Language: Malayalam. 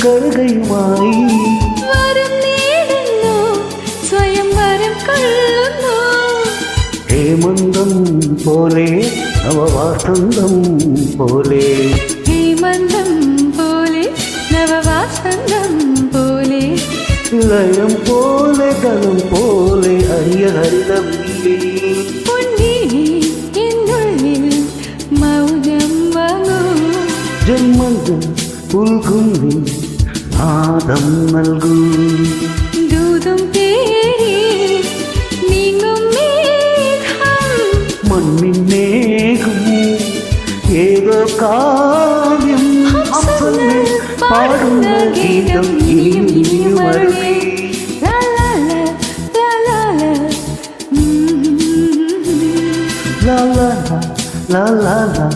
കറുകയുമായി വരം നേടുന്നു സ്വയം വരം കൊള്ളുന്നു ഹേമന്തം പോലെ നവവാസന്തം പോലെ ഹേമന്തം പോലെ നവവാസന്തം പോലെ ലയം പോലെ ഗണം പോലെ അരിയ ഹരിതം പൊന്നിലി എന്നുള്ളിൽ മൗനം വാങ്ങൂ ജന്മങ്ങൾ പുൽകുന്നിൽ നാദം നൽകൂ ദൂതും പേരി നീങ്ങും മേഘം മണ്ണിനേകും ഏതോ കാവ്യം അപ്പങ്ങൾ പാടുന്ന ഗീതം ഇനിയും ഇനിയും അരുളി ലാ ലാ ലാ ലാ ലാ la la la la la la